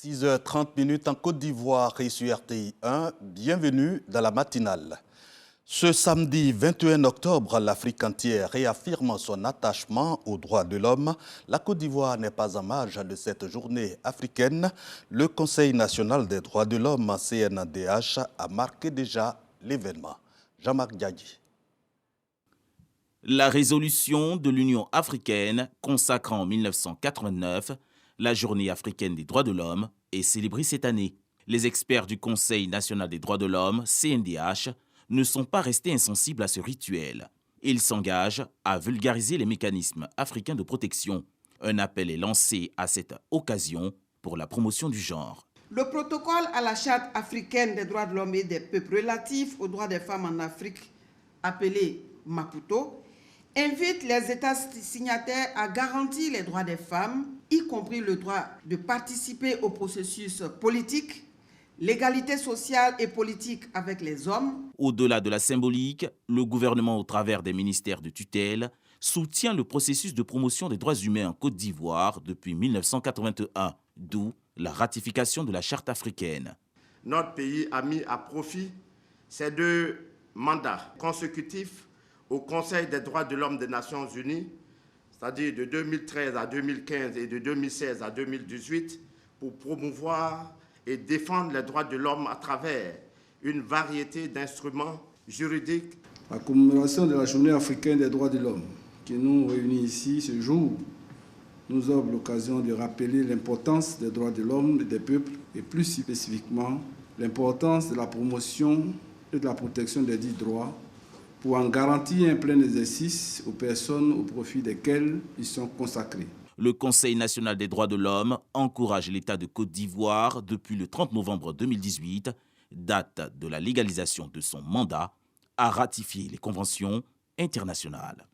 6h30 en Côte d'Ivoire et sur RTI 1, bienvenue dans la matinale. Ce samedi 21 octobre, l'Afrique entière réaffirme son attachement aux droits de l'homme. La Côte d'Ivoire n'est pas en marge de cette journée africaine. Le Conseil national des droits de l'homme, CNDH, a marqué déjà l'événement. Jean-Marc Diadji. La résolution de l'Union africaine consacrant en 1989 la Journée africaine des droits de l'homme est célébrée cette année. Les experts du Conseil national des droits de l'homme, CNDH, ne sont pas restés insensibles à ce rituel. Ils s'engagent à vulgariser les mécanismes africains de protection. Un appel est lancé à cette occasion pour la promotion du genre. Le protocole à la Charte africaine des droits de l'homme et des peuples relatif aux droits des femmes en Afrique, appelé Maputo, invite les États signataires à garantir les droits des femmes, y compris le droit de participer au processus politique, l'égalité sociale et politique avec les hommes. Au-delà de la symbolique, le gouvernement, au travers des ministères de tutelle, soutient le processus de promotion des droits humains en Côte d'Ivoire depuis 1981, d'où la ratification de la Charte africaine. Notre pays a mis à profit ces 2 mandats consécutifs au Conseil des droits de l'homme des Nations Unies, c'est-à-dire de 2013 à 2015 et de 2016 à 2018, pour promouvoir et défendre les droits de l'homme à travers une variété d'instruments juridiques. La commémoration de la Journée africaine des droits de l'homme qui nous réunit ici ce jour nous offre l'occasion de rappeler l'importance des droits de l'homme et des peuples et plus spécifiquement l'importance de la promotion et de la protection des dits droits pour en garantir un plein exercice aux personnes au profit desquelles ils sont consacrés. Le Conseil national des droits de l'homme encourage l'État de Côte d'Ivoire depuis le 30 novembre 2018, date de la légalisation de son mandat, à ratifier les conventions internationales.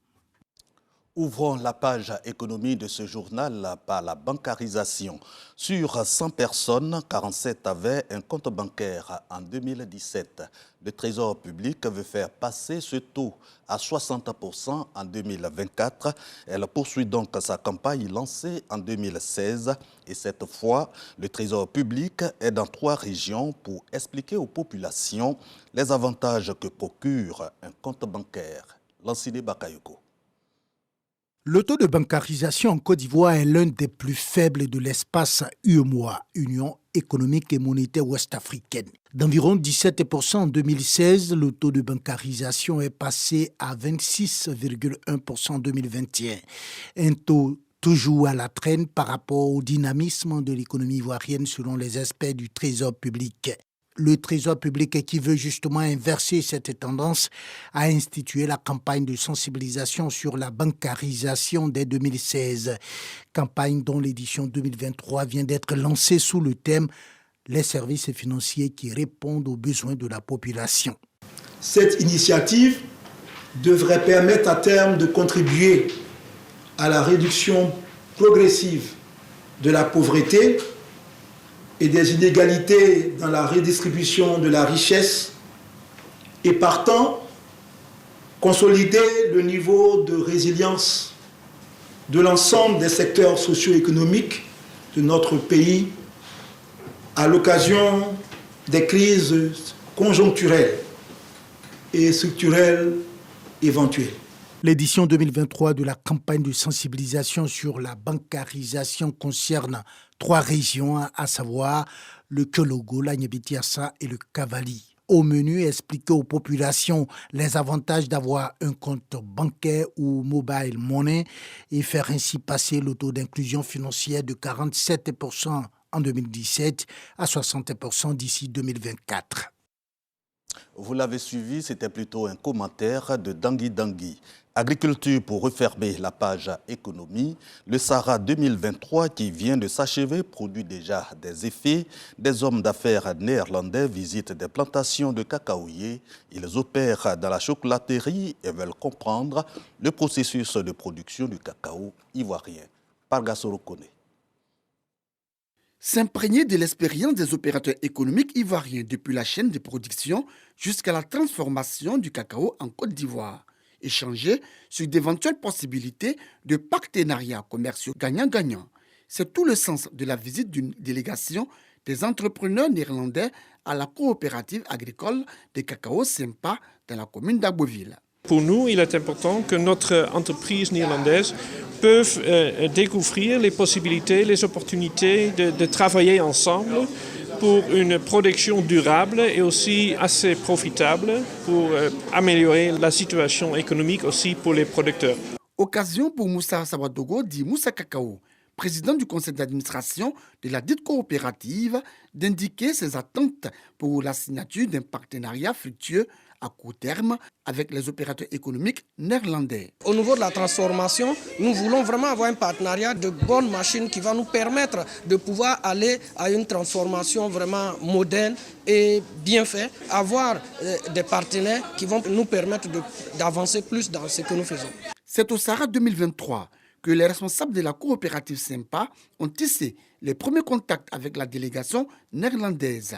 Ouvrons la page économie de ce journal par la bancarisation. Sur 100 personnes, 47 avaient un compte bancaire en 2017. Le Trésor public veut faire passer ce taux à 60% en 2024. Elle poursuit donc sa campagne lancée en 2016. Et cette fois, le Trésor public est dans 3 régions pour expliquer aux populations les avantages que procure un compte bancaire. Lansine Bakayoko. Le taux de bancarisation en Côte d'Ivoire est l'un des plus faibles de l'espace UEMOA, Union économique et monétaire ouest-africaine. D'environ 17% en 2016, le taux de bancarisation est passé à 26,1% en 2021. Un taux toujours à la traîne par rapport au dynamisme de l'économie ivoirienne selon les experts du Trésor public. Le Trésor public, qui veut justement inverser cette tendance, a institué la campagne de sensibilisation sur la bancarisation dès 2016. Campagne dont l'édition 2023 vient d'être lancée sous le thème « Les services financiers qui répondent aux besoins de la population ». Cette initiative devrait permettre à terme de contribuer à la réduction progressive de la pauvreté et des inégalités dans la redistribution de la richesse et partant consolider le niveau de résilience de l'ensemble des secteurs socio-économiques de notre pays à l'occasion des crises conjoncturelles et structurelles éventuelles. L'édition 2023 de la campagne de sensibilisation sur la bancarisation concerne 3 régions, à savoir le Kologo, la Nyebitiassa et le Kavali. Au menu, expliquer aux populations les avantages d'avoir un compte bancaire ou mobile money et faire ainsi passer le taux d'inclusion financière de 47% en 2017 à 60% d'ici 2024. Vous l'avez suivi, c'était plutôt un commentaire de Dangui Dangui. Agriculture pour refermer la page économie. Le Sahara 2023 qui vient de s'achever produit déjà des effets. Des hommes d'affaires néerlandais visitent des plantations de cacaoyers. Ils opèrent dans la chocolaterie et veulent comprendre le processus de production du cacao ivoirien. Pargassoro Kone. S'imprégner de l'expérience des opérateurs économiques ivoiriens depuis la chaîne de production jusqu'à la transformation du cacao en Côte d'Ivoire. Échanger sur d'éventuelles possibilités de partenariats commerciaux gagnant-gagnant. C'est tout le sens de la visite d'une délégation des entrepreneurs néerlandais à la coopérative agricole de cacao Sempa dans la commune d'Agboville. Pour nous, il est important que notre entreprise néerlandaise peuvent découvrir les possibilités, les opportunités de travailler ensemble pour une production durable et aussi assez profitable pour améliorer la situation économique aussi pour les producteurs. Occasion pour Moussa Sawadogo, dit Moussa Cacao, président du conseil d'administration de la dite coopérative, d'indiquer ses attentes pour la signature d'un partenariat fructueux à court terme avec les opérateurs économiques néerlandais. Au niveau de la transformation, nous voulons vraiment avoir un partenariat de bonnes machines qui va nous permettre de pouvoir aller à une transformation vraiment moderne et bien faite, avoir des partenaires qui vont nous permettre d'avancer plus dans ce que nous faisons. C'est au Sahara 2023 que les responsables de la coopérative Sempa ont tissé les premiers contacts avec la délégation néerlandaise.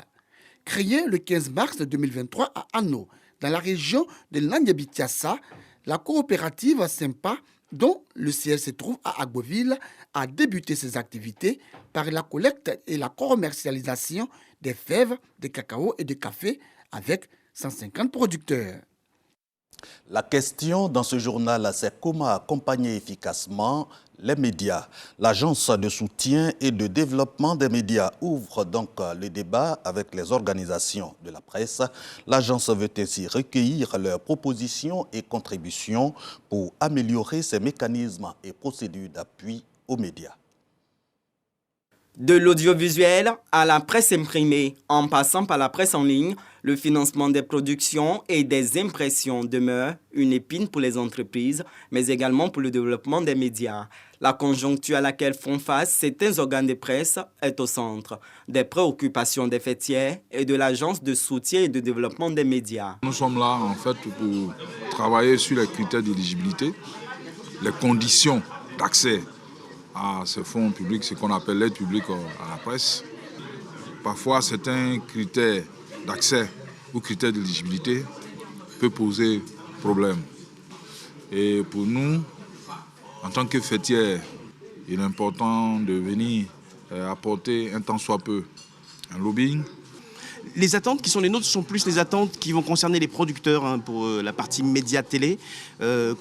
Créée le 15 mars 2023 à Hanau, dans la région de Landiabitiassa, la coopérative Sempa, dont le siège se trouve à Agboville, a débuté ses activités par la collecte et la commercialisation des fèves de cacao et de café avec 150 producteurs. La question dans ce journal, c'est comment accompagner efficacement les médias. L'Agence de soutien et de développement des médias ouvre donc le débat avec les organisations de la presse. L'agence veut ainsi recueillir leurs propositions et contributions pour améliorer ses mécanismes et procédures d'appui aux médias. De l'audiovisuel à la presse imprimée, en passant par la presse en ligne, le financement des productions et des impressions demeure une épine pour les entreprises, mais également pour le développement des médias. La conjoncture à laquelle font face certains organes de presse est au centre des préoccupations des fêtières et de l'Agence de soutien et de développement des médias. Nous sommes là en fait pour travailler sur les critères d'éligibilité, les conditions d'accès à ce fonds public, ce qu'on appelle l'aide publique à la presse. Parfois, certains critères d'accès ou critères d'éligibilité peuvent poser problème. Et pour nous, en tant que fêtière, il est important de venir apporter un tant soit peu un lobbying. Les attentes qui sont les nôtres sont plus les attentes qui vont concerner les producteurs pour la partie média télé.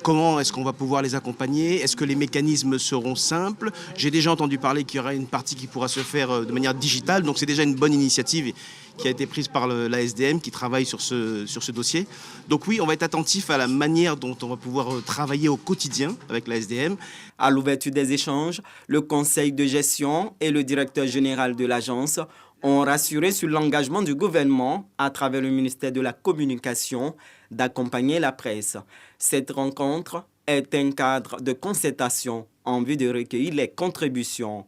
Comment est-ce qu'on va pouvoir les accompagner? Est-ce que les mécanismes seront simples? J'ai déjà entendu parler qu'il y aura une partie qui pourra se faire de manière digitale, donc c'est déjà une bonne initiative qui a été prise par la SDM qui travaille sur ce dossier. Donc oui, on va être attentif à la manière dont on va pouvoir travailler au quotidien avec la SDM. À l'ouverture des échanges, le conseil de gestion et le directeur général de l'agence ont rassuré sur l'engagement du gouvernement à travers le ministère de la Communication d'accompagner la presse. Cette rencontre est un cadre de concertation en vue de recueillir les contributions.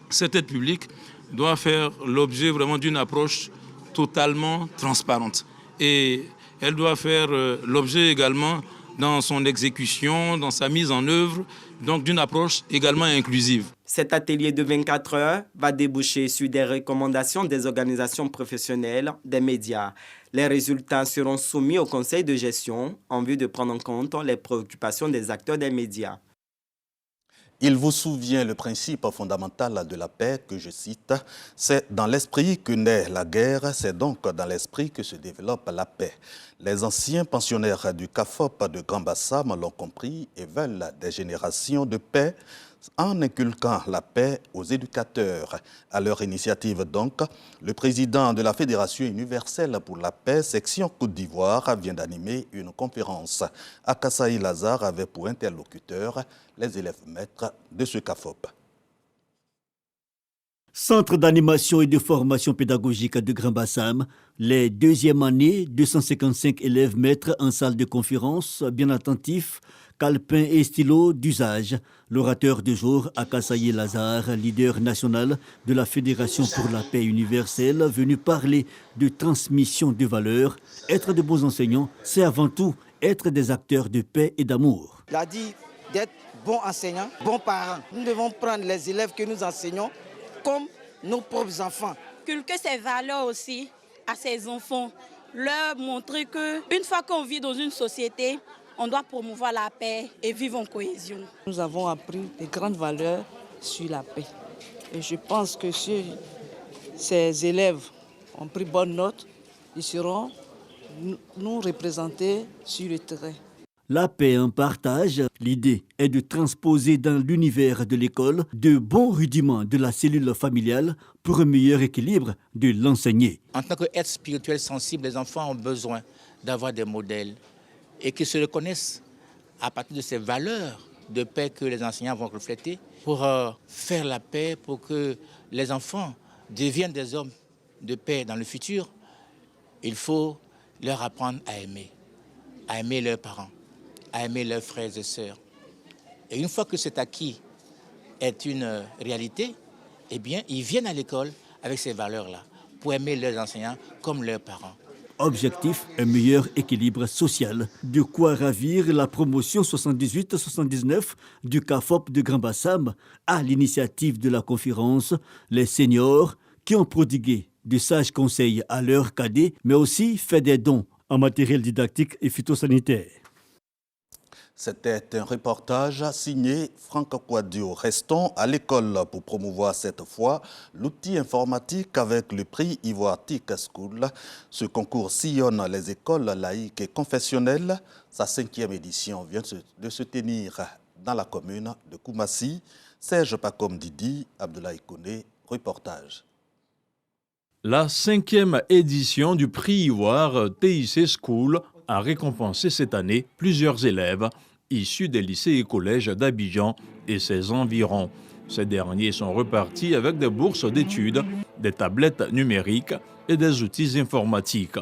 Cette aide publique doit faire l'objet vraiment d'une approche totalement transparente. Et elle doit faire l'objet également dans son exécution, dans sa mise en œuvre, donc d'une approche également inclusive. Cet atelier de 24 heures va déboucher sur des recommandations des organisations professionnelles des médias. Les résultats seront soumis au conseil de gestion en vue de prendre en compte les préoccupations des acteurs des médias. Il vous souvient le principe fondamental de la paix que je cite, c'est dans l'esprit que naît la guerre, c'est donc dans l'esprit que se développe la paix. Les anciens pensionnaires du CAFOP de Grand Bassam l'ont compris et veulent des générations de paix en inculquant la paix aux éducateurs. À leur initiative donc, le président de la Fédération universelle pour la paix, section Côte d'Ivoire, vient d'animer une conférence. Akasaï Lazare avait pour interlocuteur les élèves maîtres de ce CAFOP. Centre d'animation et de formation pédagogique de Grand Bassam, les deuxième année, 255 élèves maîtres en salle de conférence, bien attentifs, calepins et stylos d'usage. L'orateur du jour, Akasaï Lazare, leader national de la Fédération pour la paix universelle, venu parler de transmission de valeurs. Être de bons enseignants, c'est avant tout être des acteurs de paix et d'amour. Il a dit d'être bons enseignants, bons parents. Nous devons prendre les élèves que nous enseignons comme nos propres enfants. Culquer ces valeurs aussi à ces enfants, leur montrer qu'une fois qu'on vit dans une société, on doit promouvoir la paix et vivre en cohésion. Nous avons appris de grandes valeurs sur la paix. Et je pense que si ces élèves ont pris bonne note, ils seront nous représenter sur le terrain. La paix en partage, l'idée est de transposer dans l'univers de l'école de bons rudiments de la cellule familiale pour un meilleur équilibre de l'enseigné. En tant qu'être spirituel sensible, les enfants ont besoin d'avoir des modèles et qu'ils se reconnaissent à partir de ces valeurs de paix que les enseignants vont refléter pour faire la paix, pour que les enfants deviennent des hommes de paix dans le futur. Il faut leur apprendre à aimer leurs parents, à aimer leurs frères et sœurs. Et une fois que cet acquis est une réalité, eh bien, ils viennent à l'école avec ces valeurs-là, pour aimer leurs enseignants comme leurs parents. Objectif, un meilleur équilibre social. De quoi ravir la promotion 78-79 du CAFOP de Grand Bassam à l'initiative de la conférence Les seniors qui ont prodigué de sages conseils à leurs cadets, mais aussi fait des dons en matériel didactique et phytosanitaire. C'était un reportage signé Franck Kouadio. Restons à l'école pour promouvoir cette fois l'outil informatique avec le prix Ivoire TIC School. Ce concours sillonne les écoles laïques et confessionnelles. Sa 5e édition vient de se tenir dans la commune de Koumassi. Serge Pacom Didi, Abdoulaye Kone, reportage. La 5e édition du prix Ivoire TIC School a récompensé cette année plusieurs élèves issus des lycées et collèges d'Abidjan et ses environs. Ces derniers sont repartis avec des bourses d'études, des tablettes numériques et des outils informatiques.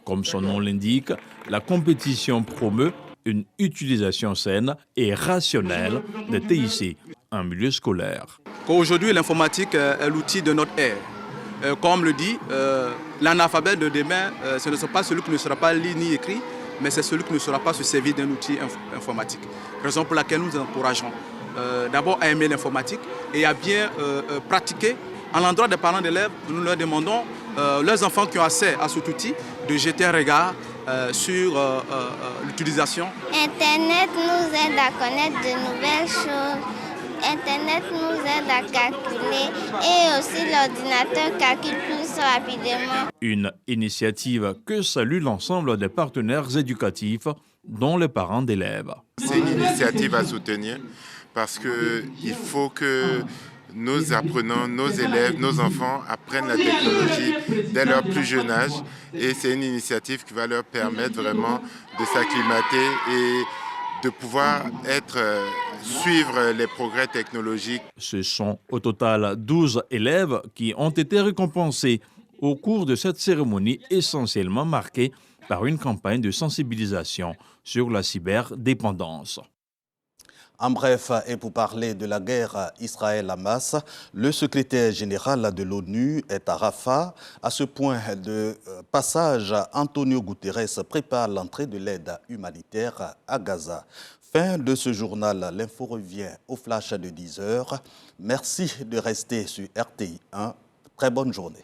Comme son nom l'indique, la compétition promeut une utilisation saine et rationnelle des TIC en milieu scolaire. Aujourd'hui, l'informatique est l'outil de notre ère. Comme le dit, l'analphabète de demain, ce ne sera pas celui qui ne sera pas lu ni écrit, mais c'est celui qui ne saura pas se servir d'un outil informatique. Raison pour laquelle nous encourageons d'abord à aimer l'informatique et à bien pratiquer. À l'endroit des parents d'élèves, nous leur demandons, leurs enfants qui ont accès à cet outil, de jeter un regard sur l'utilisation. Internet nous aide à connaître de nouvelles choses. Internet nous aide à calculer et aussi l'ordinateur calcule plus rapidement. Une initiative que salue l'ensemble des partenaires éducatifs, dont les parents d'élèves. C'est une initiative à soutenir parce qu'il faut que nos apprenants, nos élèves, nos enfants apprennent la technologie dès leur plus jeune âge. Et c'est une initiative qui va leur permettre vraiment de s'acclimater et de pouvoir suivre les progrès technologiques. Ce sont au total 12 élèves qui ont été récompensés au cours de cette cérémonie essentiellement marquée par une campagne de sensibilisation sur la cyberdépendance. En bref, et pour parler de la guerre Israël-Hamas, le secrétaire général de l'ONU est à Rafah. À ce point de passage, Antonio Guterres prépare l'entrée de l'aide humanitaire à Gaza. Fin de ce journal, l'info revient au flash de 10h. Merci de rester sur RTI 1. Très bonne journée.